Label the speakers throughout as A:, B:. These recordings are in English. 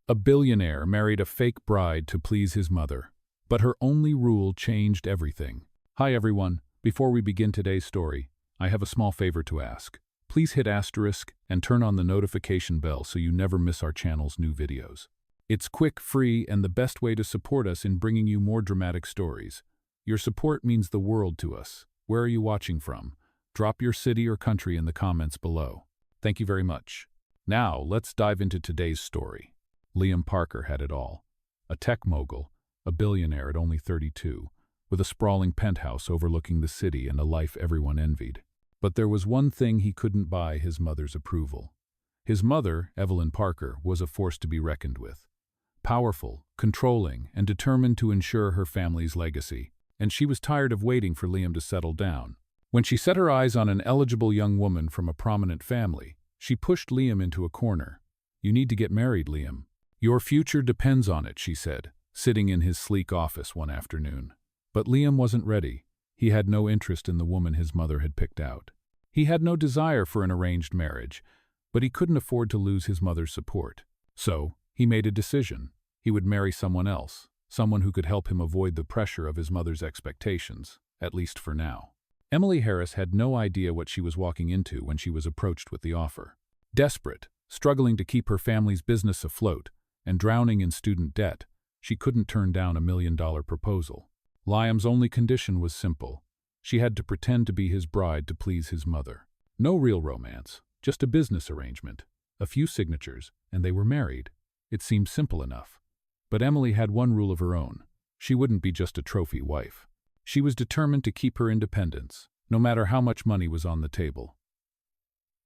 A: A billionaire married a fake bride to please his mother, but her only rule changed everything. Hi everyone, before we begin today's story, I have a small favor to ask. Please hit asterisk and turn on the notification bell so you never miss our channel's new videos. It's quick, free, and the best way to support us in bringing you more dramatic stories. Your support means the world to us. Where are you watching from? Drop your city or country in the comments below. Thank you very much. Now, let's dive into today's story. Liam Parker had it all. A tech mogul, a billionaire at only 32, with a sprawling penthouse overlooking the city and a life everyone envied. But there was one thing he couldn't buy: his mother's approval. His mother, Evelyn Parker, was a force to be reckoned with. Powerful, controlling, and determined to ensure her family's legacy, and she was tired of waiting for Liam to settle down. When she set her eyes on an eligible young woman from a prominent family, she pushed Liam into a corner. "You need to get married, Liam. Your future depends on it," she said, sitting in his sleek office one afternoon. But Liam wasn't ready. He had no interest in the woman his mother had picked out. He had no desire for an arranged marriage, but he couldn't afford to lose his mother's support. So, he made a decision. He would marry someone else, someone who could help him avoid the pressure of his mother's expectations, at least for now. Emily Harris had no idea what she was walking into when she was approached with the offer. Desperate, struggling to keep her family's business afloat, and drowning in student debt, she couldn't turn down $1 million proposal. Liam's only condition was simple. She had to pretend to be his bride to please his mother. No real romance, just a business arrangement, a few signatures, and they were married. It seemed simple enough. But Emily had one rule of her own. She wouldn't be just a trophy wife. She was determined to keep her independence, no matter how much money was on the table.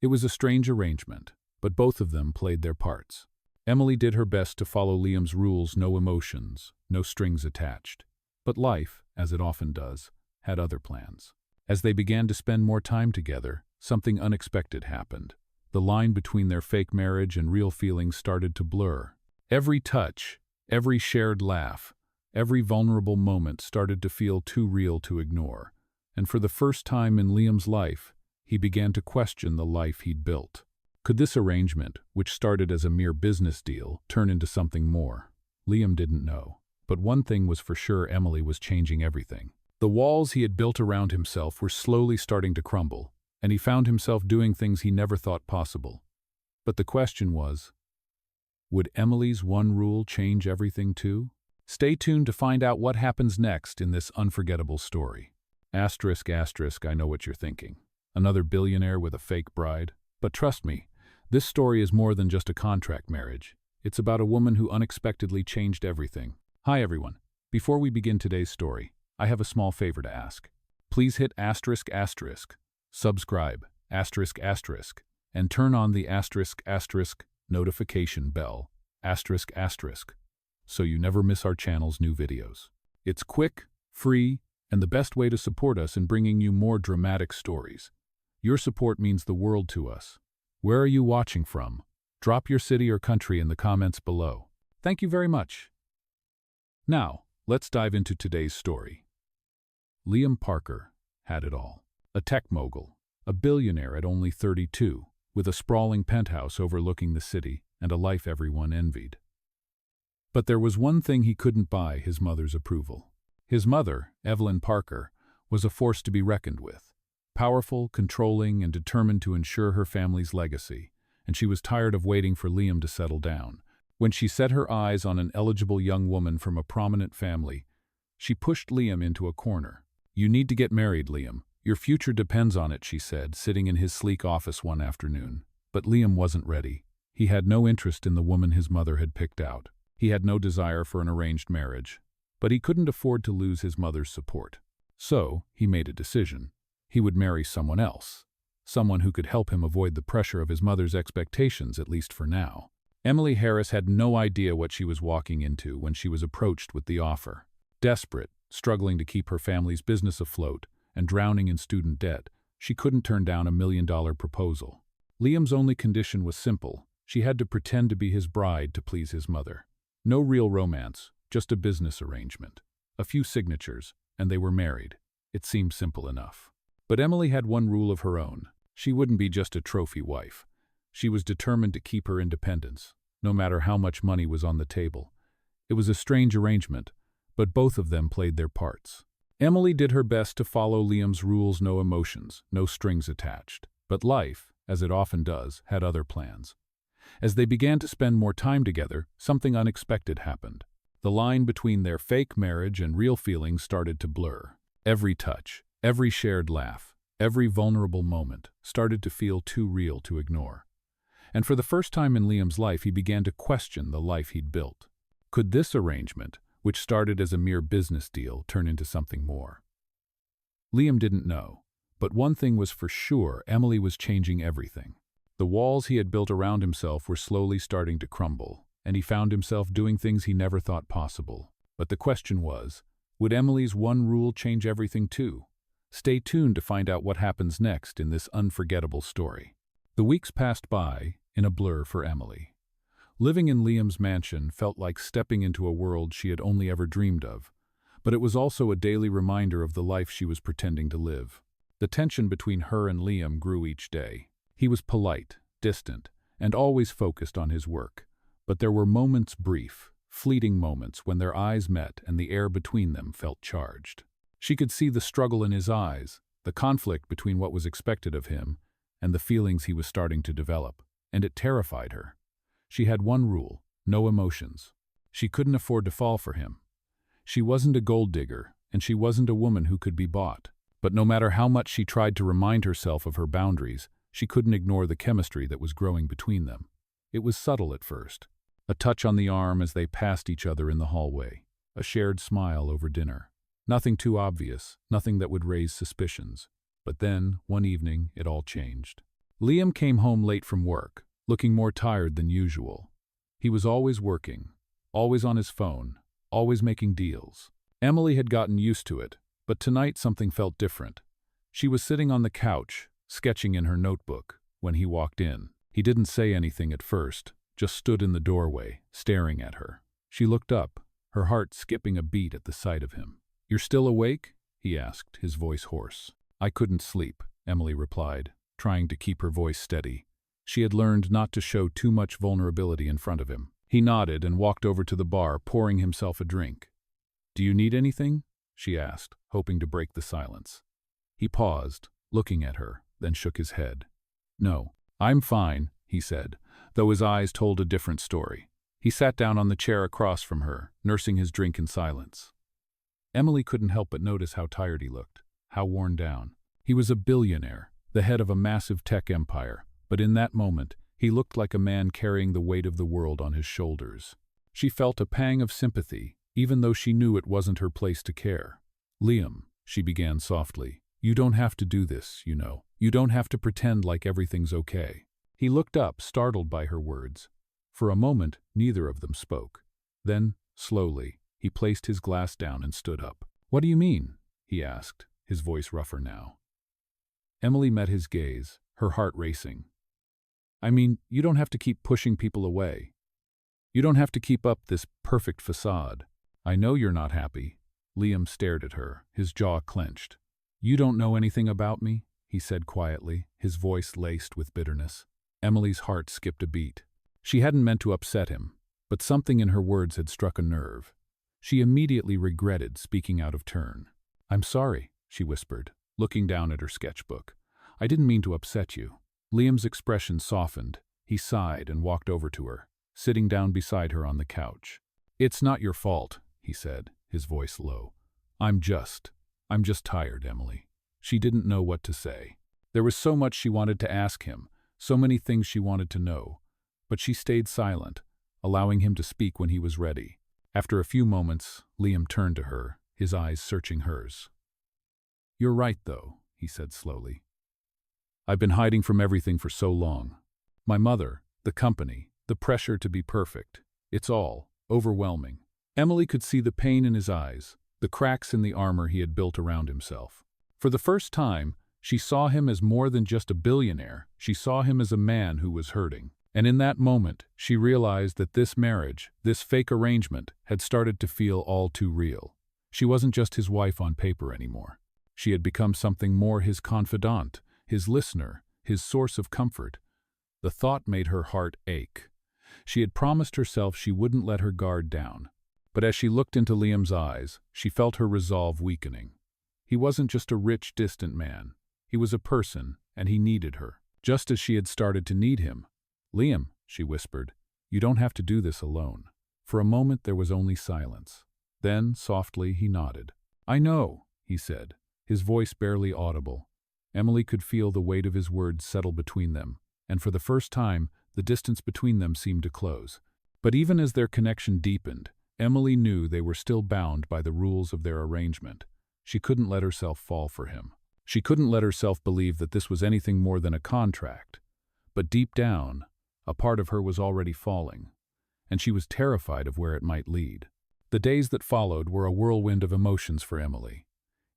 A: It was a strange arrangement, but both of them played their parts. Emily did her best to follow Liam's rules: no emotions, no strings attached. But life, as it often does, had other plans. As they began to spend more time together, something unexpected happened. The line between their fake marriage and real feelings started to blur. Every touch, every shared laugh, every vulnerable moment started to feel too real to ignore. And for the first time in Liam's life, he began to question the life he'd built. Could this arrangement, which started as a mere business deal, turn into something more? Liam didn't know. But one thing was for sure: Emily was changing everything. The walls he had built around himself were slowly starting to crumble, and he found himself doing things he never thought possible. But the question was, would Emily's one rule change everything too? Stay tuned to find out what happens next in this unforgettable story. Asterisk, asterisk, I know what you're thinking. Another billionaire with a fake bride? But trust me, this story is more than just a contract marriage. It's about a woman who unexpectedly changed everything. Hi everyone. Before we begin today's story, I have a small favor to ask. Please hit asterisk asterisk, subscribe, asterisk asterisk, and turn on the asterisk asterisk notification bell, asterisk asterisk, so you never miss our channel's new videos. It's quick, free, and the best way to support us in bringing you more dramatic stories. Your support means the world to us. Where are you watching from? Drop your city or country in the comments below. Thank you very much. Now, let's dive into today's story. Liam Parker had it all. A tech mogul, a billionaire at only 32, with a sprawling penthouse overlooking the city and a life everyone envied. But there was one thing he couldn't buy: his mother's approval. His mother, Evelyn Parker, was a force to be reckoned with. Powerful, controlling, and determined to ensure her family's legacy, and she was tired of waiting for Liam to settle down. When she set her eyes on an eligible young woman from a prominent family, she pushed Liam into a corner. "You need to get married, Liam. Your future depends on it," she said, sitting in his sleek office one afternoon. But Liam wasn't ready. He had no interest in the woman his mother had picked out. He had no desire for an arranged marriage, but he couldn't afford to lose his mother's support. So, he made a decision. He would marry someone else, someone who could help him avoid the pressure of his mother's expectations, at least for now. Emily Harris had no idea what she was walking into when she was approached with the offer. Desperate, struggling to keep her family's business afloat, and drowning in student debt, she couldn't turn down $1 million proposal. Liam's only condition was simple. She had to pretend to be his bride to please his mother. No real romance, just a business arrangement. A few signatures, and they were married. It seemed simple enough. But Emily had one rule of her own. She wouldn't be just a trophy wife. She was determined to keep her independence, no matter how much money was on the table. It was a strange arrangement, but both of them played their parts. Emily did her best to follow Liam's rules: no emotions, no strings attached. But life, as it often does, had other plans. As they began to spend more time together, something unexpected happened. The line between their fake marriage and real feelings started to blur. Every touch, every shared laugh, every vulnerable moment started to feel too real to ignore. And for the first time in Liam's life, he began to question the life he'd built. Could this arrangement, which started as a mere business deal, turn into something more? Liam didn't know, but one thing was for sure: Emily was changing everything. The walls he had built around himself were slowly starting to crumble, and he found himself doing things he never thought possible. But the question was, would Emily's one rule change everything too? Stay tuned to find out what happens next in this unforgettable story. The weeks passed by in a blur for Emily. Living in Liam's mansion felt like stepping into a world she had only ever dreamed of, but it was also a daily reminder of the life she was pretending to live. The tension between her and Liam grew each day. He was polite, distant, and always focused on his work, but there were moments, brief, fleeting moments, when their eyes met and the air between them felt charged. She could see the struggle in his eyes, the conflict between what was expected of him and the feelings he was starting to develop, and it terrified her. She had one rule: no emotions. She couldn't afford to fall for him. She wasn't a gold digger, and she wasn't a woman who could be bought. But no matter how much she tried to remind herself of her boundaries, she couldn't ignore the chemistry that was growing between them. It was subtle at first. A touch on the arm as they passed each other in the hallway. A shared smile over dinner. Nothing too obvious, nothing that would raise suspicions. But then, one evening, it all changed. Liam came home late from work, looking more tired than usual. He was always working, always on his phone, always making deals. Emily had gotten used to it, but tonight something felt different. She was sitting on the couch, sketching in her notebook, when he walked in. He didn't say anything at first, just stood in the doorway, staring at her. She looked up, her heart skipping a beat at the sight of him. "You're still awake?" he asked, his voice hoarse. "I couldn't sleep," Emily replied, trying to keep her voice steady. She had learned not to show too much vulnerability in front of him. He nodded and walked over to the bar, pouring himself a drink. "Do you need anything?" she asked, hoping to break the silence. He paused, looking at her, then shook his head. "No, I'm fine," he said, though his eyes told a different story. He sat down on the chair across from her, nursing his drink in silence. Emily couldn't help but notice how tired he looked, how worn down. He was a billionaire, the head of a massive tech empire, but in that moment, he looked like a man carrying the weight of the world on his shoulders. She felt a pang of sympathy, even though she knew it wasn't her place to care. "Liam," she began softly, "you don't have to do this, you know. You don't have to pretend like everything's okay." He looked up, startled by her words. For a moment, neither of them spoke. Then, slowly, he placed his glass down and stood up. "What do you mean?" he asked, his voice rougher now. Emily met his gaze, her heart racing. "I mean, you don't have to keep pushing people away. You don't have to keep up this perfect facade. I know you're not happy." Liam stared at her, his jaw clenched. "You don't know anything about me," he said quietly, his voice laced with bitterness. Emily's heart skipped a beat. She hadn't meant to upset him, but something in her words had struck a nerve. She immediately regretted speaking out of turn. "I'm sorry," she whispered, looking down at her sketchbook. "I didn't mean to upset you." Liam's expression softened. He sighed and walked over to her, sitting down beside her on the couch. "It's not your fault," he said, his voice low. I'm just tired, Emily." She didn't know what to say. There was so much she wanted to ask him, so many things she wanted to know, but she stayed silent, allowing him to speak when he was ready. After a few moments, Liam turned to her, his eyes searching hers. "You're right, though," he said slowly. "I've been hiding from everything for so long. My mother, the company, the pressure to be perfect. It's all overwhelming." Emily could see the pain in his eyes, the cracks in the armor he had built around himself. For the first time, she saw him as more than just a billionaire. She saw him as a man who was hurting. And in that moment, she realized that this marriage, this fake arrangement, had started to feel all too real. She wasn't just his wife on paper anymore. She had become something more: his confidant, his listener, his source of comfort. The thought made her heart ache. She had promised herself she wouldn't let her guard down. But as she looked into Liam's eyes, she felt her resolve weakening. He wasn't just a rich, distant man. He was a person, and he needed her, just as she had started to need him. "Liam," she whispered, "you don't have to do this alone." For a moment there was only silence. Then, softly, he nodded. "I know," he said, his voice barely audible. Emily could feel the weight of his words settle between them, and for the first time, the distance between them seemed to close. But even as their connection deepened, Emily knew they were still bound by the rules of their arrangement. She couldn't let herself fall for him. She couldn't let herself believe that this was anything more than a contract. But deep down, a part of her was already falling, and she was terrified of where it might lead. The days that followed were a whirlwind of emotions for Emily.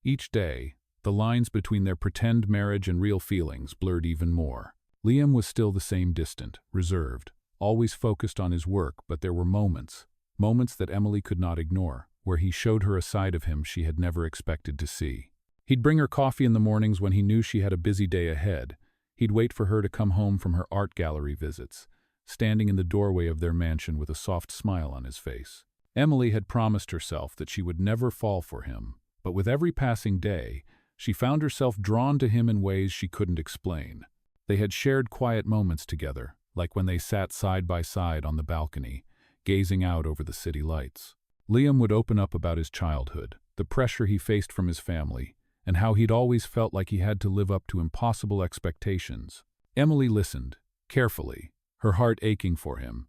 A: Each day, the lines between their pretend marriage and real feelings blurred even more. Liam was still the same distant, reserved, always focused on his work, but there were moments that Emily could not ignore, where he showed her a side of him she had never expected to see. He'd bring her coffee in the mornings when he knew she had a busy day ahead. He'd wait for her to come home from her art gallery visits, standing in the doorway of their mansion with a soft smile on his face. Emily had promised herself that she would never fall for him, but with every passing day, she found herself drawn to him in ways she couldn't explain. They had shared quiet moments together, like when they sat side by side on the balcony, gazing out over the city lights. Liam would open up about his childhood, the pressure he faced from his family, and how he'd always felt like he had to live up to impossible expectations. Emily listened, carefully, her heart aching for him.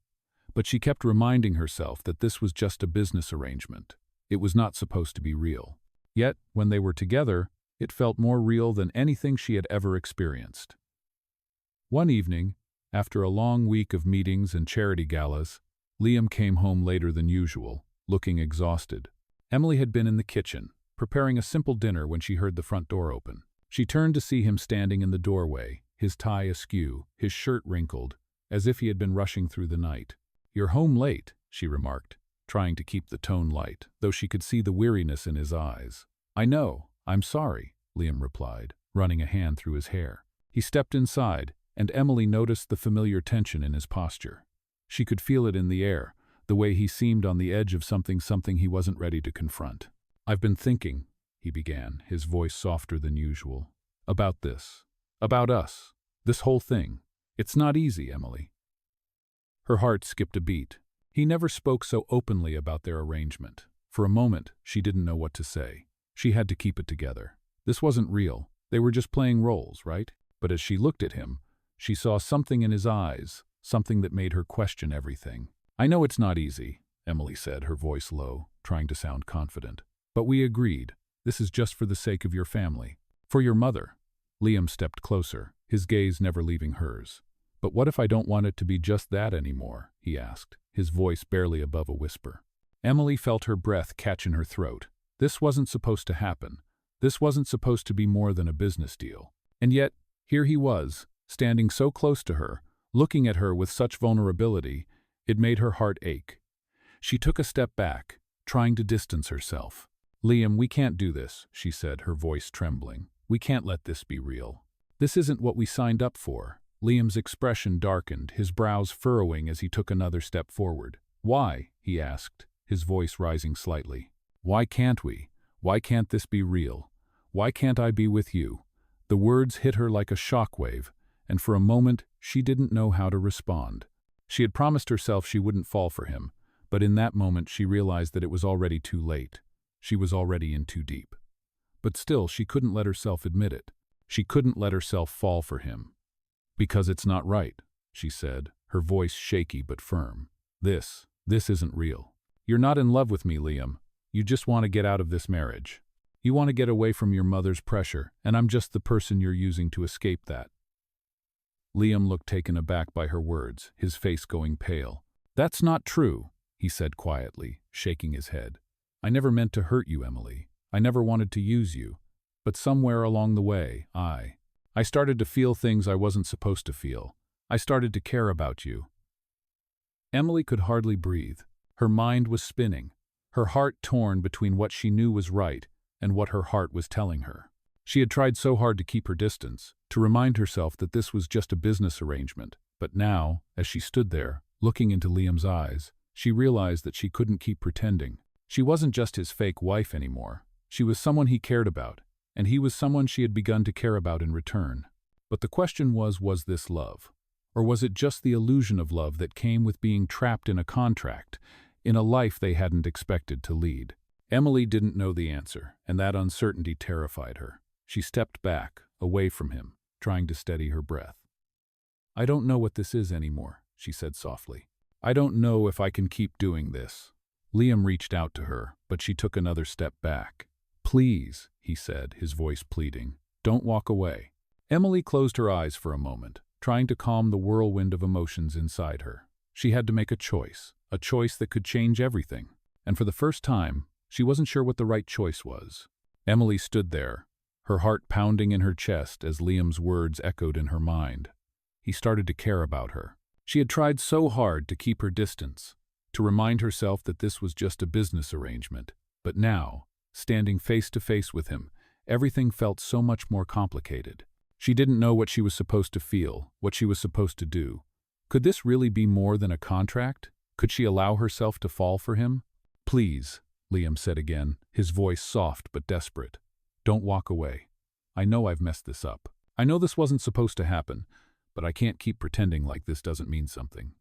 A: But she kept reminding herself that this was just a business arrangement. It was not supposed to be real. Yet, when they were together, it felt more real than anything she had ever experienced. One evening, after a long week of meetings and charity galas, Liam came home later than usual, looking exhausted. Emily had been in the kitchen, preparing a simple dinner when she heard the front door open. She turned to see him standing in the doorway, his tie askew, his shirt wrinkled, as if he had been rushing through the night. "You're home late," she remarked, trying to keep the tone light, though she could see the weariness in his eyes. "I know, I'm sorry," Liam replied, running a hand through his hair. He stepped inside, and Emily noticed the familiar tension in his posture. She could feel it in the air, the way he seemed on the edge of something he wasn't ready to confront. "I've been thinking," he began, his voice softer than usual, "about this. About us. This whole thing. It's not easy, Emily." Her heart skipped a beat. He never spoke so openly about their arrangement. For a moment, she didn't know what to say. She had to keep it together. This wasn't real. They were just playing roles, right? But as she looked at him, she saw something in his eyes, something that made her question everything. "I know it's not easy," Emily said, her voice low, trying to sound confident. "But we agreed. This is just for the sake of your family. For your mother." Liam stepped closer, his gaze never leaving hers. "But what if I don't want it to be just that anymore?" he asked, his voice barely above a whisper. Emily felt her breath catch in her throat. This wasn't supposed to happen. This wasn't supposed to be more than a business deal. And yet, here he was, standing so close to her, looking at her with such vulnerability, it made her heart ache. She took a step back, trying to distance herself. "Liam, we can't do this," she said, her voice trembling. "We can't let this be real. This isn't what we signed up for." Liam's expression darkened, his brows furrowing as he took another step forward. "Why?" he asked, his voice rising slightly. "Why can't we? Why can't this be real? Why can't I be with you?" The words hit her like a shockwave, and for a moment she didn't know how to respond. She had promised herself she wouldn't fall for him, but in that moment she realized that it was already too late. She was already in too deep. But still, she couldn't let herself admit it. She couldn't let herself fall for him. "Because it's not right," she said, her voice shaky but firm. This isn't real. You're not in love with me, Liam. You just want to get out of this marriage. You want to get away from your mother's pressure, and I'm just the person you're using to escape that." Liam looked taken aback by her words, his face going pale. "That's not true," he said quietly, shaking his head. "I never meant to hurt you, Emily. I never wanted to use you. But somewhere along the way, I started to feel things I wasn't supposed to feel. I started to care about you." Emily could hardly breathe. Her mind was spinning, her heart torn between what she knew was right and what her heart was telling her. She had tried so hard to keep her distance, to remind herself that this was just a business arrangement. But now, as she stood there, Looking into Liam's eyes, she realized that she couldn't keep pretending. She wasn't just his fake wife anymore. She was someone he cared about, and he was someone she had begun to care about in return. But the question was this love? Or was it just the illusion of love that came with being trapped in a contract, in a life they hadn't expected to lead? Emily didn't know the answer, and that uncertainty terrified her. She stepped back, away from him, trying to steady her breath. "I don't know what this is anymore," she said softly. "I don't know if I can keep doing this." Liam reached out to her, but she took another step back. "Please," he said, his voice pleading, "don't walk away." Emily closed her eyes for a moment, trying to calm the whirlwind of emotions inside her. She had to make a choice that could change everything. And for the first time, she wasn't sure what the right choice was. Emily stood there, her heart pounding in her chest as Liam's words echoed in her mind. He started to care about her. She had tried so hard to keep her distance, to remind herself that this was just a business arrangement. But now, standing face to face with him, everything felt so much more complicated. She didn't know what she was supposed to feel, what she was supposed to do. Could this really be more than a contract? Could she allow herself to fall for him? "Please," Liam said again, his voice soft but desperate. "Don't walk away. I know I've messed this up. I know this wasn't supposed to happen, but I can't keep pretending like this doesn't mean something."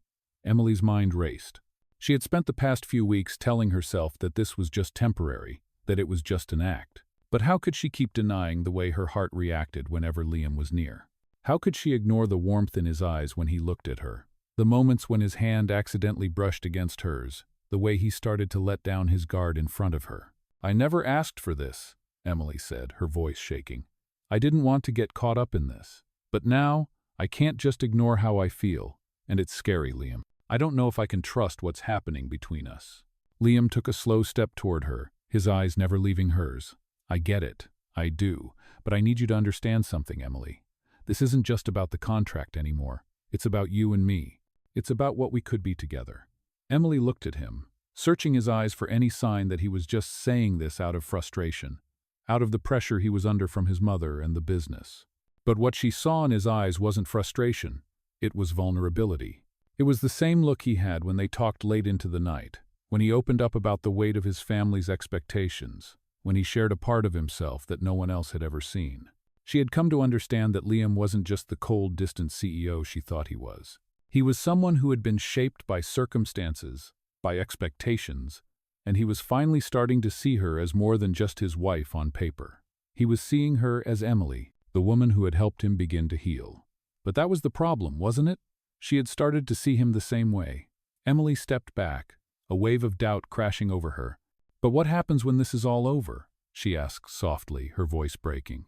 A: Emily's mind raced. She had spent the past few weeks telling herself that this was just temporary, that it was just an act. But how could she keep denying the way her heart reacted whenever Liam was near? How could she ignore the warmth in his eyes when he looked at her? The moments when his hand accidentally brushed against hers, the way he started to let down his guard in front of her. "I never asked for this," Emily said, her voice shaking. "I didn't want to get caught up in this. But now, I can't just ignore how I feel. And it's scary, Liam. I don't know if I can trust what's happening between us." Liam took a slow step toward her, his eyes never leaving hers. "I get it. I do. But I need you to understand something, Emily. This isn't just about the contract anymore. It's about you and me. It's about what we could be together." Emily looked at him, searching his eyes for any sign that he was just saying this out of frustration, out of the pressure he was under from his mother and the business. But what she saw in his eyes wasn't frustration. It was vulnerability. It was the same look he had when they talked late into the night, when he opened up about the weight of his family's expectations, when he shared a part of himself that no one else had ever seen. She had come to understand that Liam wasn't just the cold, distant CEO she thought he was. He was someone who had been shaped by circumstances, by expectations, and he was finally starting to see her as more than just his wife on paper. He was seeing her as Emily, the woman who had helped him begin to heal. But that was the problem, wasn't it? She had started to see him the same way. Emily stepped back, a wave of doubt crashing over her. "But what happens when this is all over?" she asked softly, her voice breaking.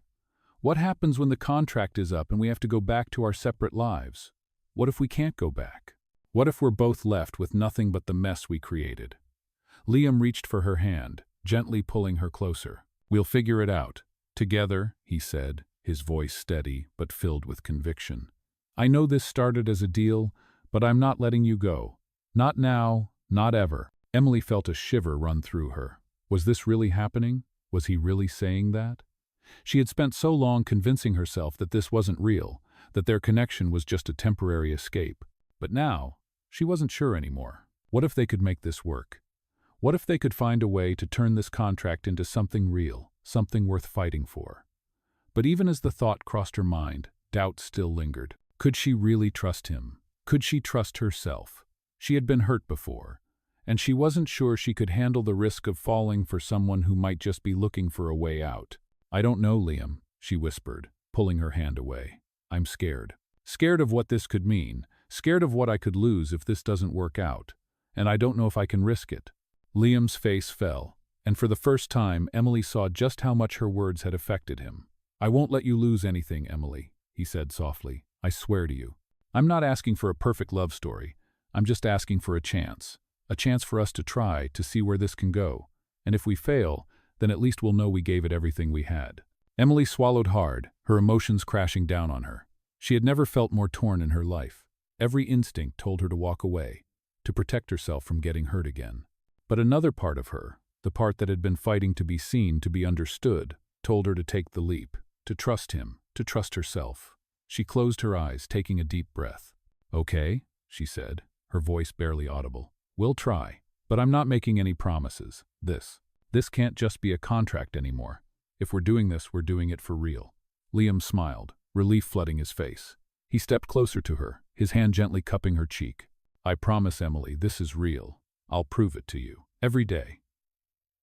A: "What happens when the contract is up and we have to go back to our separate lives? What if we can't go back? What if we're both left with nothing but the mess we created?" Liam reached for her hand, gently pulling her closer. "We'll figure it out. Together," he said, his voice steady but filled with conviction. "I know this started as a deal, but I'm not letting you go. Not now, not ever." Emily felt a shiver run through her. Was this really happening? Was he really saying that? She had spent so long convincing herself that this wasn't real, that their connection was just a temporary escape. But now, she wasn't sure anymore. What if they could make this work? What if they could find a way to turn this contract into something real, something worth fighting for? But even as the thought crossed her mind, doubt still lingered. Could she really trust him? Could she trust herself? She had been hurt before, and she wasn't sure she could handle the risk of falling for someone who might just be looking for a way out. "I don't know, Liam," she whispered, pulling her hand away. "I'm scared. Scared of what this could mean, scared of what I could lose if this doesn't work out, and I don't know if I can risk it." Liam's face fell, and for the first time Emily saw just how much her words had affected him. "I won't let you lose anything, Emily," he said softly. "I swear to you. I'm not asking for a perfect love story. I'm just asking for a chance for us to try, to see where this can go. And if we fail, then at least we'll know we gave it everything we had." Emily swallowed hard, her emotions crashing down on her. She had never felt more torn in her life. Every instinct told her to walk away, to protect herself from getting hurt again. But another part of her, the part that had been fighting to be seen, to be understood, told her to take the leap, to trust him, to trust herself. She closed her eyes, taking a deep breath. "Okay," she said, her voice barely audible. "We'll try, but I'm not making any promises. This can't just be a contract anymore. If we're doing this, we're doing it for real." Liam smiled, relief flooding his face. He stepped closer to her, his hand gently cupping her cheek. "I promise, Emily, this is real. I'll prove it to you. Every day."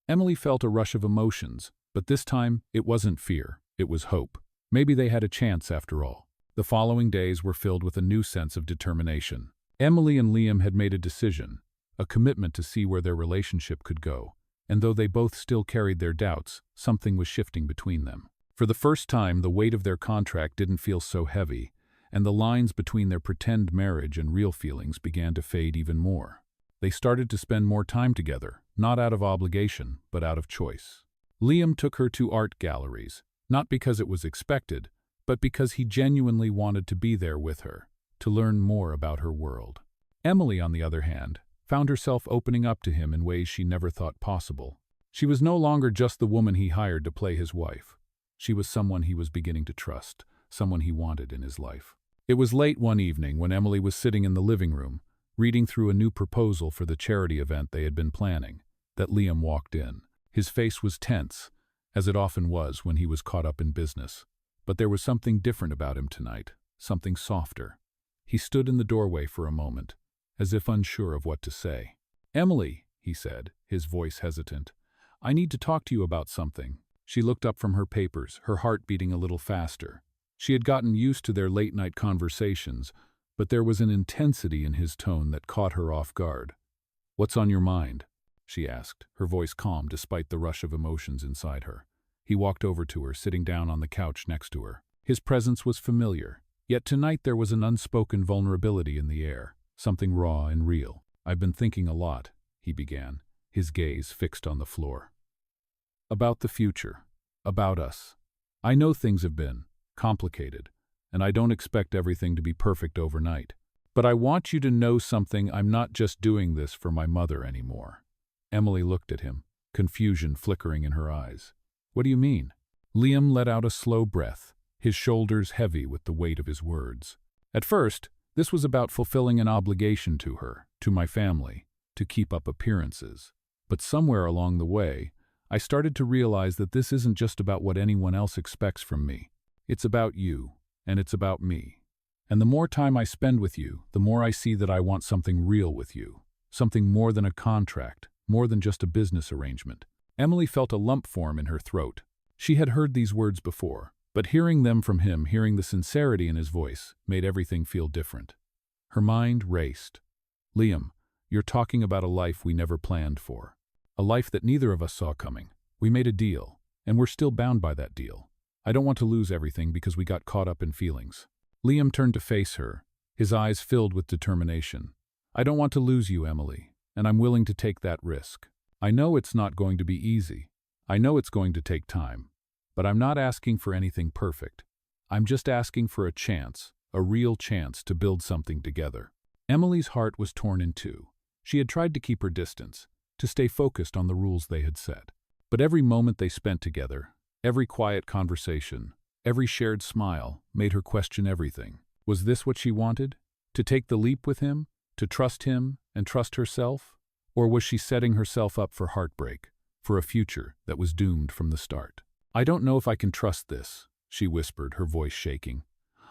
A: Emily felt a rush of emotions, but this time it wasn't fear, it was hope. Maybe they had a chance after all. The following days were filled with a new sense of determination. Emily and Liam had made a decision, a commitment to see where their relationship could go, and though they both still carried their doubts, something was shifting between them. For the first time, the weight of their contract didn't feel so heavy, and the lines between their pretend marriage and real feelings began to fade even more. They started to spend more time together, not out of obligation, but out of choice. Liam took her to art galleries, not because it was expected, but because he genuinely wanted to be there with her, to learn more about her world. Emily, on the other hand, found herself opening up to him in ways she never thought possible. She was no longer just the woman he hired to play his wife. She was someone he was beginning to trust, someone he wanted in his life. It was late one evening when Emily was sitting in the living room, reading through a new proposal for the charity event they had been planning, that Liam walked in. His face was tense, as it often was when he was caught up in business. But there was something different about him tonight, something softer. He stood in the doorway for a moment, as if unsure of what to say. "Emily," he said, his voice hesitant, "I need to talk to you about something." She looked up from her papers, her heart beating a little faster. She had gotten used to their late-night conversations, but there was an intensity in his tone that caught her off guard. "What's on your mind?" she asked, her voice calm despite the rush of emotions inside her. He walked over to her, sitting down on the couch next to her. His presence was familiar, yet tonight there was an unspoken vulnerability in the air, something raw and real. "I've been thinking a lot," he began, his gaze fixed on the floor. "About the future. About us. I know things have been complicated, and I don't expect everything to be perfect overnight. But I want you to know something. I'm not just doing this for my mother anymore." Emily looked at him, confusion flickering in her eyes. "What do you mean?" Liam let out a slow breath, his shoulders heavy with the weight of his words. "At first, this was about fulfilling an obligation to her, to my family, to keep up appearances. But somewhere along the way, I started to realize that this isn't just about what anyone else expects from me. It's about you, and it's about me. And the more time I spend with you, the more I see that I want something real with you, something more than a contract, more than just a business arrangement." Emily felt a lump form in her throat. She had heard these words before, but hearing them from him, hearing the sincerity in his voice, made everything feel different. Her mind raced. "Liam, you're talking about a life we never planned for. A life that neither of us saw coming. We made a deal, and we're still bound by that deal. I don't want to lose everything because we got caught up in feelings." Liam turned to face her, his eyes filled with determination. "I don't want to lose you, Emily, and I'm willing to take that risk. I know it's not going to be easy. I know it's going to take time. But I'm not asking for anything perfect. I'm just asking for a chance, a real chance to build something together." Emily's heart was torn in two. She had tried to keep her distance, to stay focused on the rules they had set. But every moment they spent together, every quiet conversation, every shared smile, made her question everything. Was this what she wanted? To take the leap with him? To trust him and trust herself? Or was she setting herself up for heartbreak, for a future that was doomed from the start? "I don't know if I can trust this," she whispered, her voice shaking.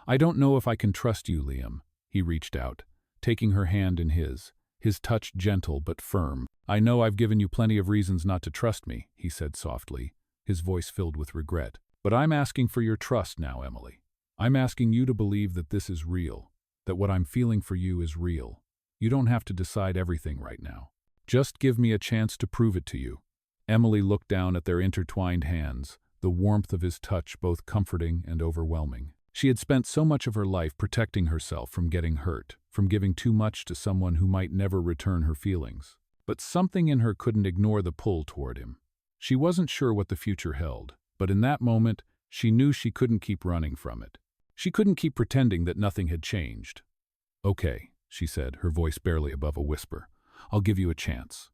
A: "I don't know if I can trust you, Liam." He reached out, taking her hand in his touch gentle but firm. "I know I've given you plenty of reasons not to trust me," he said softly, his voice filled with regret. "But I'm asking for your trust now, Emily. I'm asking you to believe that this is real, that what I'm feeling for you is real. You don't have to decide everything right now. Just give me a chance to prove it to you." Emily looked down at their intertwined hands, the warmth of his touch both comforting and overwhelming. She had spent so much of her life protecting herself from getting hurt, from giving too much to someone who might never return her feelings. But something in her couldn't ignore the pull toward him. She wasn't sure what the future held, but in that moment, she knew she couldn't keep running from it. She couldn't keep pretending that nothing had changed. "Okay," she said, her voice barely above a whisper. "I'll give you a chance.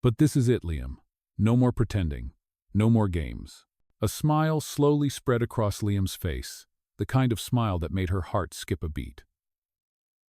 A: But this is it, Liam. No more pretending. No more games." A smile slowly spread across Liam's face, the kind of smile that made her heart skip a beat.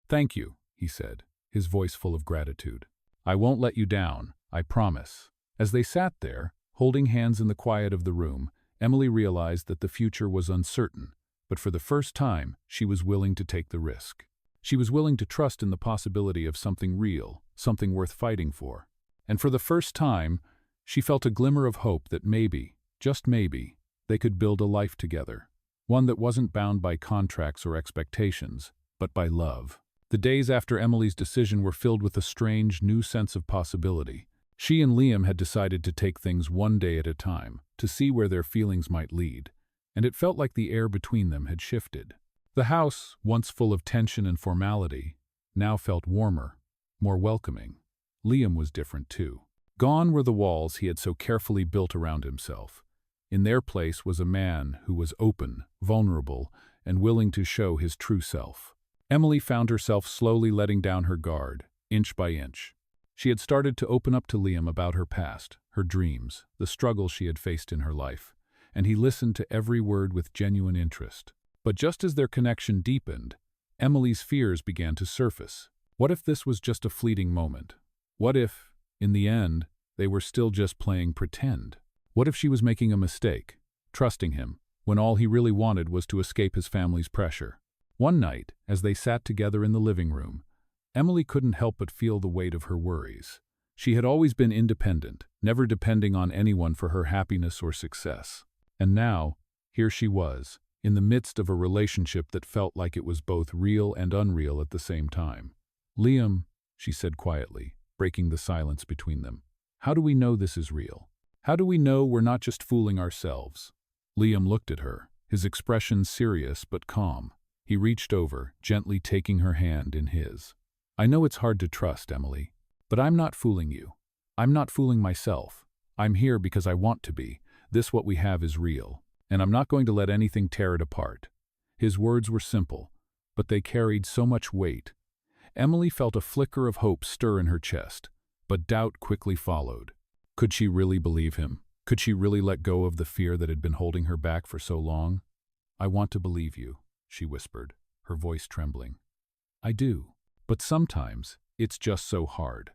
A: "Thank you," he said, his voice full of gratitude. "I won't let you down, I promise." As they sat there, holding hands in the quiet of the room, Emily realized that the future was uncertain, but for the first time, she was willing to take the risk. She was willing to trust in the possibility of something real, something worth fighting for. And for the first time, she felt a glimmer of hope that maybe, just maybe, they could build a life together. One that wasn't bound by contracts or expectations, but by love. The days after Emily's decision were filled with a strange, new sense of possibility. She and Liam had decided to take things one day at a time, to see where their feelings might lead, and it felt like the air between them had shifted. The house, once full of tension and formality, now felt warmer, more welcoming. Liam was different too. Gone were the walls he had so carefully built around himself. In their place was a man who was open, vulnerable, and willing to show his true self. Emily found herself slowly letting down her guard, inch by inch. She had started to open up to Liam about her past, her dreams, the struggles she had faced in her life, and he listened to every word with genuine interest. But just as their connection deepened, Emily's fears began to surface. What if this was just a fleeting moment? What if, in the end, they were still just playing pretend? What if she was making a mistake, trusting him, when all he really wanted was to escape his family's pressure? One night, as they sat together in the living room, Emily couldn't help but feel the weight of her worries. She had always been independent, never depending on anyone for her happiness or success. And now, here she was, in the midst of a relationship that felt like it was both real and unreal at the same time. "Liam," she said quietly, breaking the silence between them, "how do we know this is real? How do we know we're not just fooling ourselves?" Liam looked at her, his expression serious but calm. He reached over, gently taking her hand in his. "I know it's hard to trust, Emily, but I'm not fooling you. I'm not fooling myself. I'm here because I want to be. This what we have is real, and I'm not going to let anything tear it apart." His words were simple, but they carried so much weight. Emily felt a flicker of hope stir in her chest, but doubt quickly followed. Could she really believe him? Could she really let go of the fear that had been holding her back for so long? "I want to believe you," she whispered, her voice trembling. "I do. But sometimes, it's just so hard.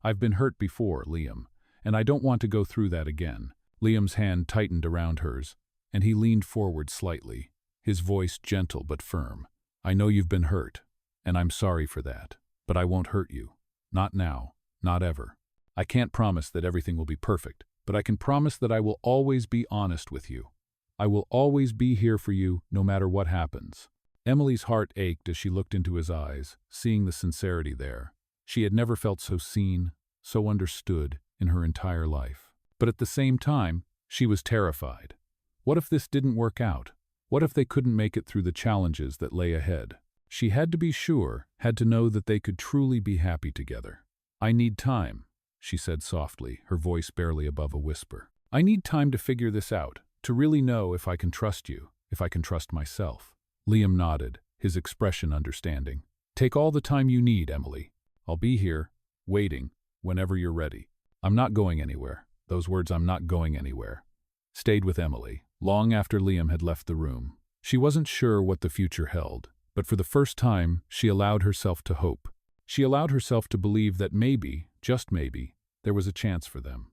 A: I've been hurt before, Liam, and I don't want to go through that again." Liam's hand tightened around hers, and he leaned forward slightly, his voice gentle but firm. "I know you've been hurt, and I'm sorry for that, but I won't hurt you. Not now, not ever. I can't promise that everything will be perfect, but I can promise that I will always be honest with you. I will always be here for you, no matter what happens." Emily's heart ached as she looked into his eyes, seeing the sincerity there. She had never felt so seen, so understood in her entire life. But at the same time, she was terrified. What if this didn't work out? What if they couldn't make it through the challenges that lay ahead? She had to be sure, had to know that they could truly be happy together. "I need time," she said softly, her voice barely above a whisper. "I need time to figure this out, to really know if I can trust you, if I can trust myself." Liam nodded, his expression understanding. "Take all the time you need, Emily. I'll be here, waiting, whenever you're ready." "I'm not going anywhere." Those words, "I'm not going anywhere," stayed with Emily, long after Liam had left the room. She wasn't sure what the future held, but for the first time, she allowed herself to hope. She allowed herself to believe that maybe, just maybe, there was a chance for them.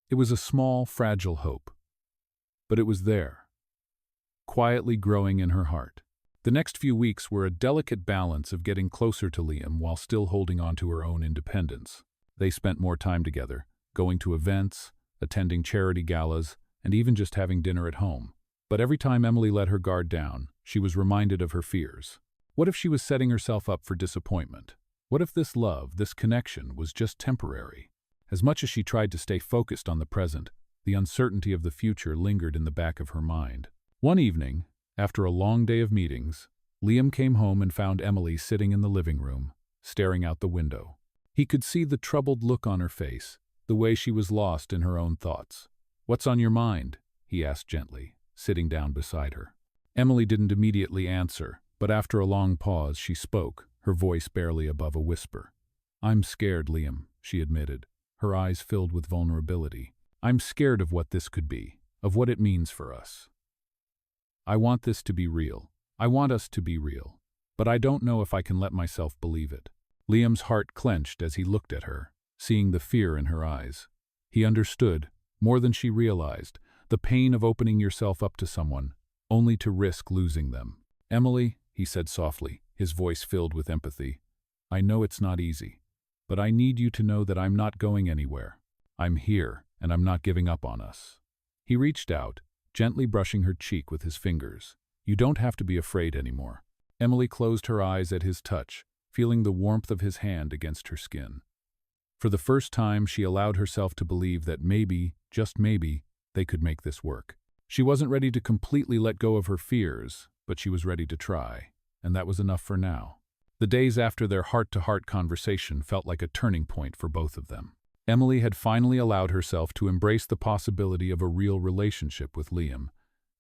A: It was a small, fragile hope, but it was there, quietly growing in her heart. The next few weeks were a delicate balance of getting closer to Liam while still holding on to her own independence. They spent more time together, going to events, attending charity galas, and even just having dinner at home. But every time Emily let her guard down, she was reminded of her fears. What if she was setting herself up for disappointment? What if this love, this connection, was just temporary? As much as she tried to stay focused on the present, the uncertainty of the future lingered in the back of her mind. One evening, after a long day of meetings, Liam came home and found Emily sitting in the living room, staring out the window. He could see the troubled look on her face, the way she was lost in her own thoughts. "What's on your mind?" he asked gently, sitting down beside her. Emily didn't immediately answer, but after a long pause she spoke, her voice barely above a whisper. "I'm scared, Liam," she admitted, her eyes filled with vulnerability. "I'm scared of what this could be, of what it means for us. I want this to be real. I want us to be real. But I don't know if I can let myself believe it." Liam's heart clenched as he looked at her, seeing the fear in her eyes. He understood, more than she realized, the pain of opening yourself up to someone, only to risk losing them. "Emily," he said softly, his voice filled with empathy, "I know it's not easy, but I need you to know that I'm not going anywhere. I'm here, and I'm not giving up on us." He reached out, gently brushing her cheek with his fingers. "You don't have to be afraid anymore." Emily closed her eyes at his touch, feeling the warmth of his hand against her skin. For the first time, she allowed herself to believe that maybe, just maybe, they could make this work. She wasn't ready to completely let go of her fears, but she was ready to try, and that was enough for now. The days after their heart-to-heart conversation felt like a turning point for both of them. Emily had finally allowed herself to embrace the possibility of a real relationship with Liam,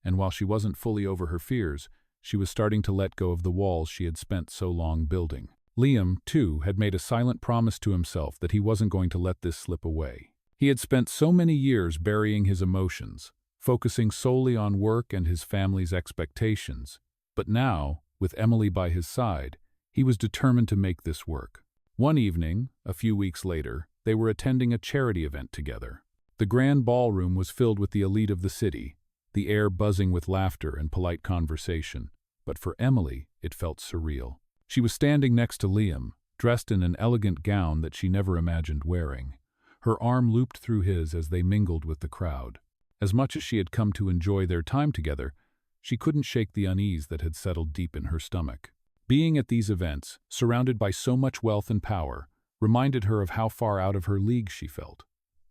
A: and while she wasn't fully over her fears, she was starting to let go of the walls she had spent so long building. Liam, too, had made a silent promise to himself that he wasn't going to let this slip away. He had spent so many years burying his emotions, focusing solely on work and his family's expectations, but now, with Emily by his side, he was determined to make this work. One evening, a few weeks later, they were attending a charity event together. The grand ballroom was filled with the elite of the city, the air buzzing with laughter and polite conversation. But for Emily, it felt surreal. She was standing next to Liam, dressed in an elegant gown that she never imagined wearing. Her arm looped through his as they mingled with the crowd. As much as she had come to enjoy their time together, she couldn't shake the unease that had settled deep in her stomach. Being at these events, surrounded by so much wealth and power, reminded her of how far out of her league she felt.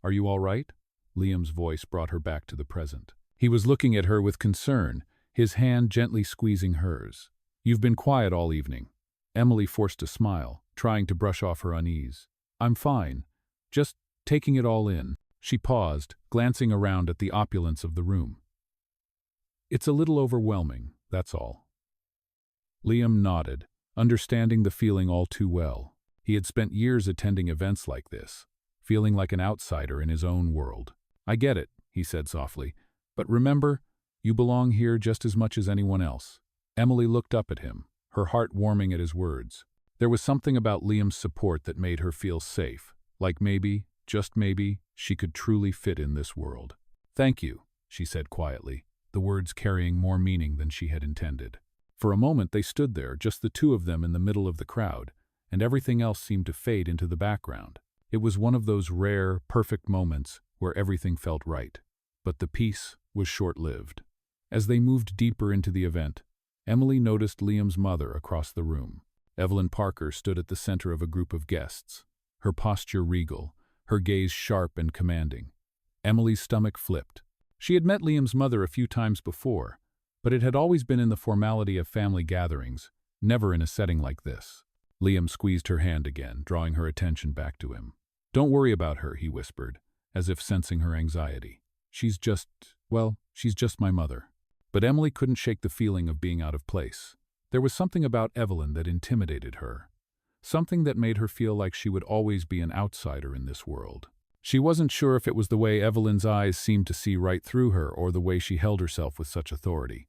A: "Are you all right?" Liam's voice brought her back to the present. He was looking at her with concern, his hand gently squeezing hers. "You've been quiet all evening." Emily forced a smile, trying to brush off her unease. "I'm fine. Just taking it all in." She paused, glancing around at the opulence of the room. "It's a little overwhelming, that's all." Liam nodded, understanding the feeling all too well. He had spent years attending events like this, feeling like an outsider in his own world. "I get it," he said softly, "but remember, you belong here just as much as anyone else." Emily looked up at him, her heart warming at his words. There was something about Liam's support that made her feel safe, like maybe, just maybe, she could truly fit in this world. "Thank you," she said quietly, the words carrying more meaning than she had intended. For a moment they stood there, just the two of them in the middle of the crowd, and everything else seemed to fade into the background. It was one of those rare, perfect moments where everything felt right. But the peace was short-lived. As they moved deeper into the event, Emily noticed Liam's mother across the room. Evelyn Parker stood at the center of a group of guests, her posture regal, her gaze sharp and commanding. Emily's stomach flipped. She had met Liam's mother a few times before, but it had always been in the formality of family gatherings, never in a setting like this. Liam squeezed her hand again, drawing her attention back to him. "Don't worry about her," he whispered, as if sensing her anxiety. She's just my mother." But Emily couldn't shake the feeling of being out of place. There was something about Evelyn that intimidated her, something that made her feel like she would always be an outsider in this world. She wasn't sure if it was the way Evelyn's eyes seemed to see right through her or the way she held herself with such authority.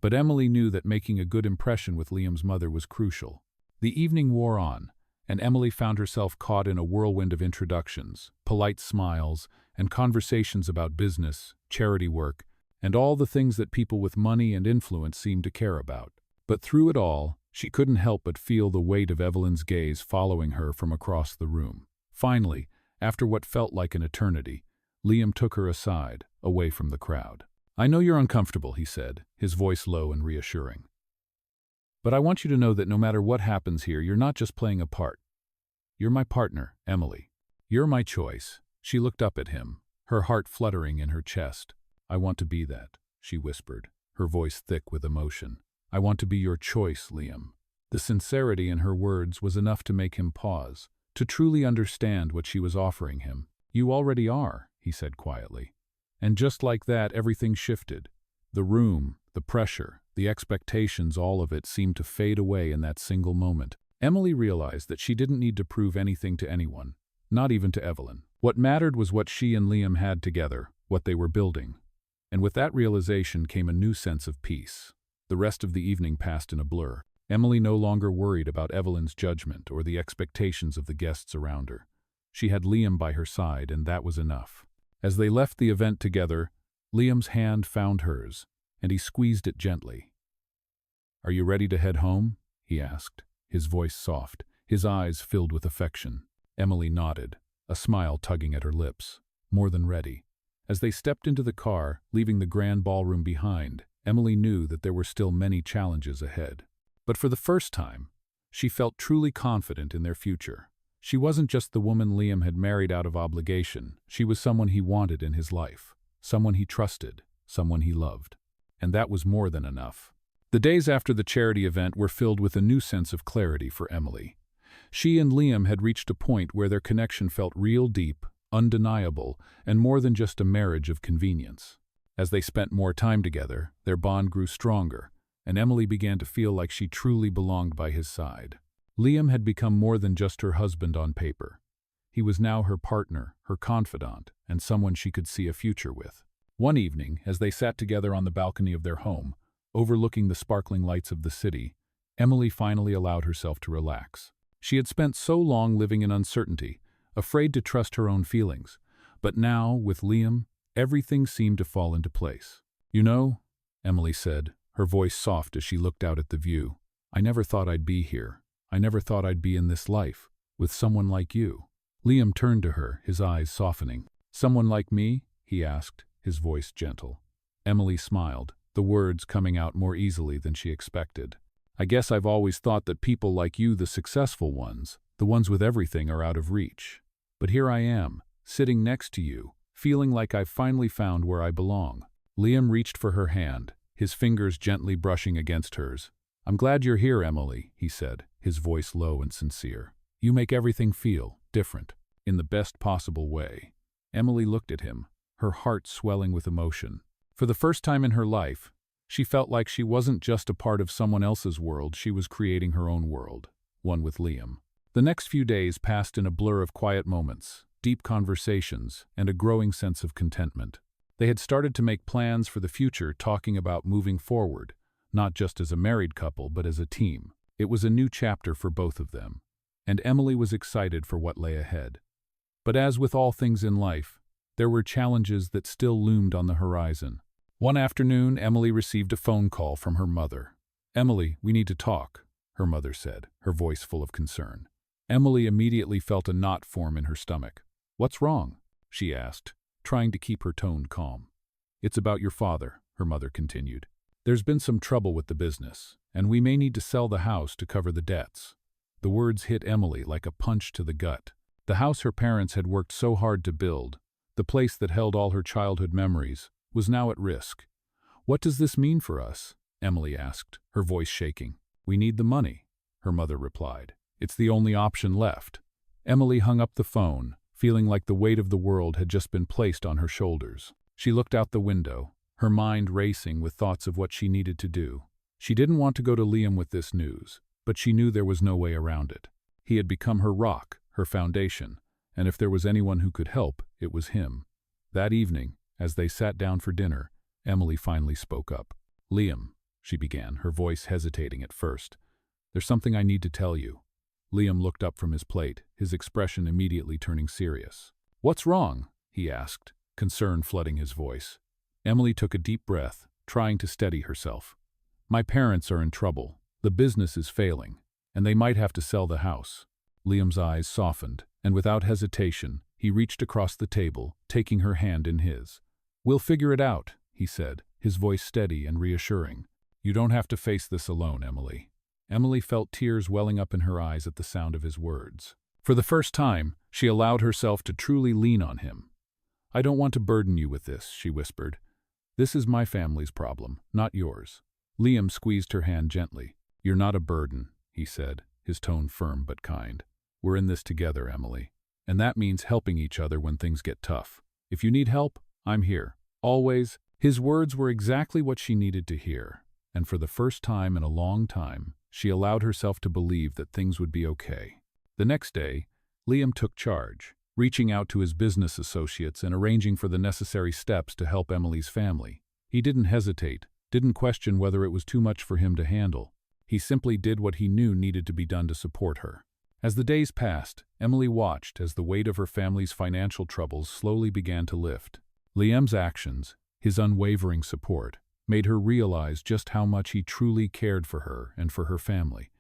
A: But Emily knew that making a good impression with Liam's mother was crucial. The evening wore on, and Emily found herself caught in a whirlwind of introductions, polite smiles, and conversations about business, charity work, and all the things that people with money and influence seemed to care about. But through it all, she couldn't help but feel the weight of Evelyn's gaze following her from across the room. Finally, after what felt like an eternity, Liam took her aside, away from the crowd. "I know you're uncomfortable," he said, his voice low and reassuring. "But I want you to know that no matter what happens here, you're not just playing a part. You're my partner, Emily. You're my choice." She looked up at him, her heart fluttering in her chest. "I want to be that," she whispered, her voice thick with emotion. "I want to be your choice, Liam." The sincerity in her words was enough to make him pause, to truly understand what she was offering him. "You already are," he said quietly. And just like that, everything shifted. The room, the pressure, the expectations, all of it seemed to fade away in that single moment. Emily realized that she didn't need to prove anything to anyone, not even to Evelyn. What mattered was what she and Liam had together, what they were building. And with that realization came a new sense of peace. The rest of the evening passed in a blur. Emily no longer worried about Evelyn's judgment or the expectations of the guests around her. She had Liam by her side, and that was enough. As they left the event together, Liam's hand found hers, and he squeezed it gently. "Are you ready to head home?" he asked, his voice soft, his eyes filled with affection. Emily nodded, a smile tugging at her lips. More than ready. As they stepped into the car, leaving the grand ballroom behind, Emily knew that there were still many challenges ahead. But for the first time, she felt truly confident in their future. She wasn't just the woman Liam had married out of obligation. She was someone he wanted in his life, someone he trusted, someone he loved. And that was more than enough. The days after the charity event were filled with a new sense of clarity for Emily. She and Liam had reached a point where their connection felt real deep, undeniable, and more than just a marriage of convenience. As they spent more time together, their bond grew stronger, and Emily began to feel like she truly belonged by his side. Liam had become more than just her husband on paper. He was now her partner, her confidant, and someone she could see a future with. One evening, as they sat together on the balcony of their home, overlooking the sparkling lights of the city, Emily finally allowed herself to relax. She had spent so long living in uncertainty, afraid to trust her own feelings, but now, with Liam, everything seemed to fall into place. "You know," Emily said, her voice soft as she looked out at the view, "I never thought I'd be here. I never thought I'd be in this life, with someone like you." Liam turned to her, his eyes softening. "Someone like me?" he asked, his voice gentle. Emily smiled, the words coming out more easily than she expected. "I guess I've always thought that people like you, the successful ones, the ones with everything, are out of reach. But here I am, sitting next to you, feeling like I've finally found where I belong." Liam reached for her hand, his fingers gently brushing against hers. "I'm glad you're here, Emily," he said, his voice low and sincere. "You make everything feel different, in the best possible way." Emily looked at him, her heart swelling with emotion. For the first time in her life, she felt like she wasn't just a part of someone else's world, she was creating her own world, one with Liam. The next few days passed in a blur of quiet moments, deep conversations, and a growing sense of contentment. They had started to make plans for the future, talking about moving forward, not just as a married couple, but as a team. It was a new chapter for both of them, and Emily was excited for what lay ahead. But as with all things in life, there were challenges that still loomed on the horizon. One afternoon, Emily received a phone call from her mother. "Emily, we need to talk," her mother said, her voice full of concern. Emily immediately felt a knot form in her stomach. "What's wrong?" she asked, trying to keep her tone calm. "It's about your father," her mother continued. "There's been some trouble with the business, and we may need to sell the house to cover the debts." The words hit Emily like a punch to the gut. The house her parents had worked so hard to build, the place that held all her childhood memories, was now at risk. "What does this mean for us?" Emily asked, her voice shaking. "We need the money," her mother replied. "It's the only option left." Emily hung up the phone, feeling like the weight of the world had just been placed on her shoulders. She looked out the window, her mind racing with thoughts of what she needed to do. She didn't want to go to Liam with this news, but she knew there was no way around it. He had become her rock, her foundation, and if there was anyone who could help, it was him. That evening, as they sat down for dinner, Emily finally spoke up. "Liam," she began, her voice hesitating at first, "there's something I need to tell you." Liam looked up from his plate, his expression immediately turning serious. "What's wrong?" he asked, concern flooding his voice. Emily took a deep breath, trying to steady herself. "My parents are in trouble. The business is failing, and they might have to sell the house." Liam's eyes softened, and without hesitation, he reached across the table, taking her hand in his. "We'll figure it out," he said, his voice steady and reassuring. "You don't have to face this alone, Emily." Emily felt tears welling up in her eyes at the sound of his words. For the first time, she allowed herself to truly lean on him. "I don't want to burden you with this," she whispered. "This is my family's problem, not yours." Liam squeezed her hand gently. "You're not a burden," he said, his tone firm but kind. "We're in this together, Emily. And that means helping each other when things get tough. If you need help, I'm here. Always." His words were exactly what she needed to hear, and for the first time in a long time, she allowed herself to believe that things would be okay. The next day, Liam took charge, reaching out to his business associates and arranging for the necessary steps to help Emily's family. He didn't hesitate, didn't question whether it was too much for him to handle. He simply did what he knew needed to be done to support her. As the days passed, Emily watched as the weight of her family's financial troubles slowly began to lift. Liam's actions, his unwavering support, made her realize just how much he truly cared for her and for her family.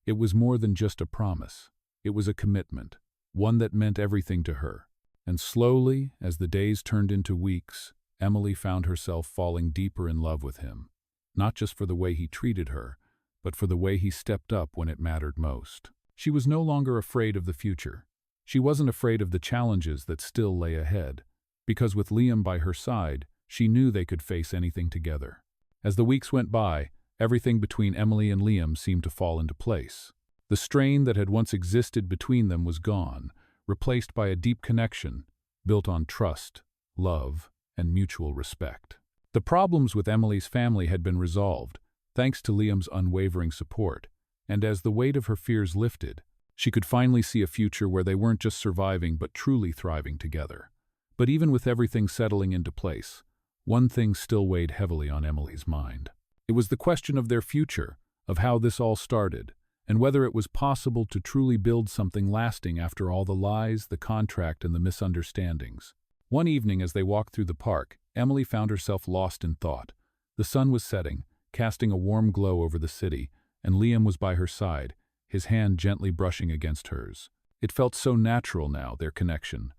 A: It was more than just a promise. It was a commitment, one that meant everything to her. And slowly, as the days turned into weeks, Emily found herself falling deeper in love with him, not just for the way he treated her, but for the way he stepped up when it mattered most. She was no longer afraid of the future. She wasn't afraid of the challenges that still lay ahead, because with Liam by her side, she knew they could face anything together. As the weeks went by, everything between Emily and Liam seemed to fall into place. The strain that had once existed between them was gone, replaced by a deep connection built on trust, love, and mutual respect. The problems with Emily's family had been resolved, thanks to Liam's unwavering support, and as the weight of her fears lifted, she could finally see a future where they weren't just surviving but truly thriving together. But even with everything settling into place, one thing still weighed heavily on Emily's mind. It was the question of their future, of how this all started, and whether it was possible to truly build something lasting after all the lies, the contract, and the misunderstandings. One evening as they walked through the park, Emily found herself lost in thought. The sun was setting, casting a warm glow over the city, and Liam was by her side, his hand gently brushing against hers. It felt so natural now, their connection,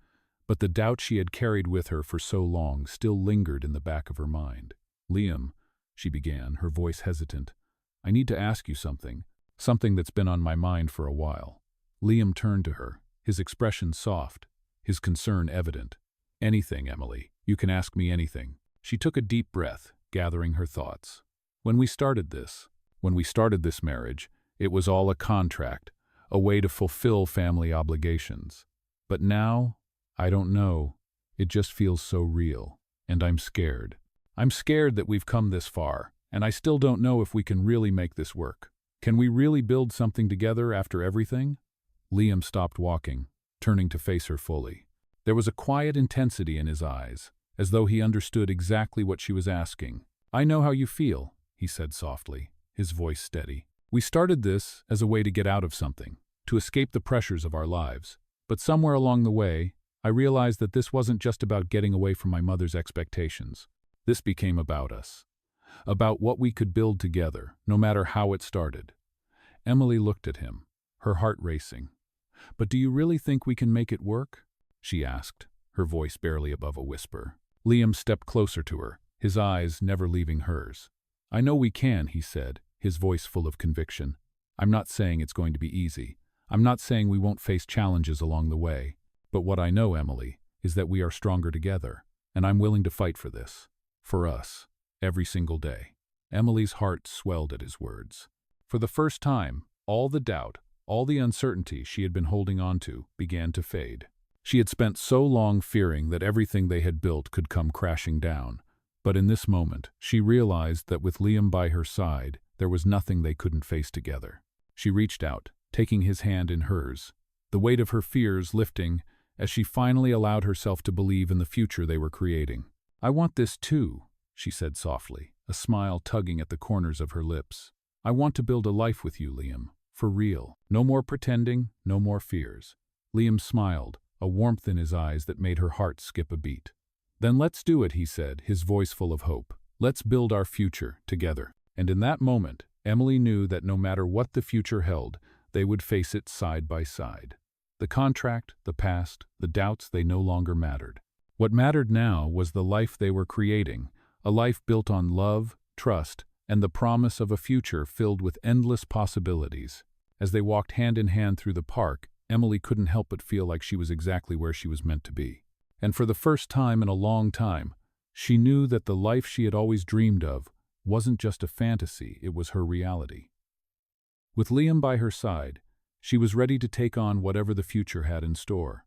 A: but the doubt she had carried with her for so long still lingered in the back of her mind. "Liam," she began, her voice hesitant, "I need to ask you something that's been on my mind for a while." Liam turned to her, his expression soft, his concern evident. "Anything, Emily. You can ask me anything." She took a deep breath, gathering her thoughts. When we started this marriage, it was all a contract, a way to fulfill family obligations. But now, I don't know, it just feels so real, and I'm scared. I'm scared that we've come this far, and I still don't know if we can really make this work. Can we really build something together after everything? Liam stopped walking, turning to face her fully. There was a quiet intensity in his eyes, as though he understood exactly what she was asking. "I know how you feel," he said softly, his voice steady. "We started this as a way to get out of something, to escape the pressures of our lives. But somewhere along the way, I realized that this wasn't just about getting away from my mother's expectations. This became about us. About what we could build together, no matter how it started." Emily looked at him, her heart racing. "But do you really think we can make it work?" she asked, her voice barely above a whisper. Liam stepped closer to her, his eyes never leaving hers. "I know we can," he said, his voice full of conviction. "I'm not saying it's going to be easy. I'm not saying we won't face challenges along the way. But what I know, Emily, is that we are stronger together, and I'm willing to fight for this. For us. Every single day." Emily's heart swelled at his words. For the first time, all the doubt, all the uncertainty she had been holding on to began to fade. She had spent so long fearing that everything they had built could come crashing down. But in this moment, she realized that with Liam by her side, there was nothing they couldn't face together. She reached out, taking his hand in hers, the weight of her fears lifting as she finally allowed herself to believe in the future they were creating. "I want this too," she said softly, a smile tugging at the corners of her lips. "I want to build a life with you, Liam, for real. No more pretending, no more fears." Liam smiled, a warmth in his eyes that made her heart skip a beat. "Then let's do it," he said, his voice full of hope. "Let's build our future together." And in that moment, Emily knew that no matter what the future held, they would face it side by side. The contract, the past, the doubts, they no longer mattered. What mattered now was the life they were creating, a life built on love, trust, and the promise of a future filled with endless possibilities. As they walked hand in hand through the park, Emily couldn't help but feel like she was exactly where she was meant to be. And for the first time in a long time, she knew that the life she had always dreamed of wasn't just a fantasy, it was her reality. With Liam by her side, she was ready to take on whatever the future had in store.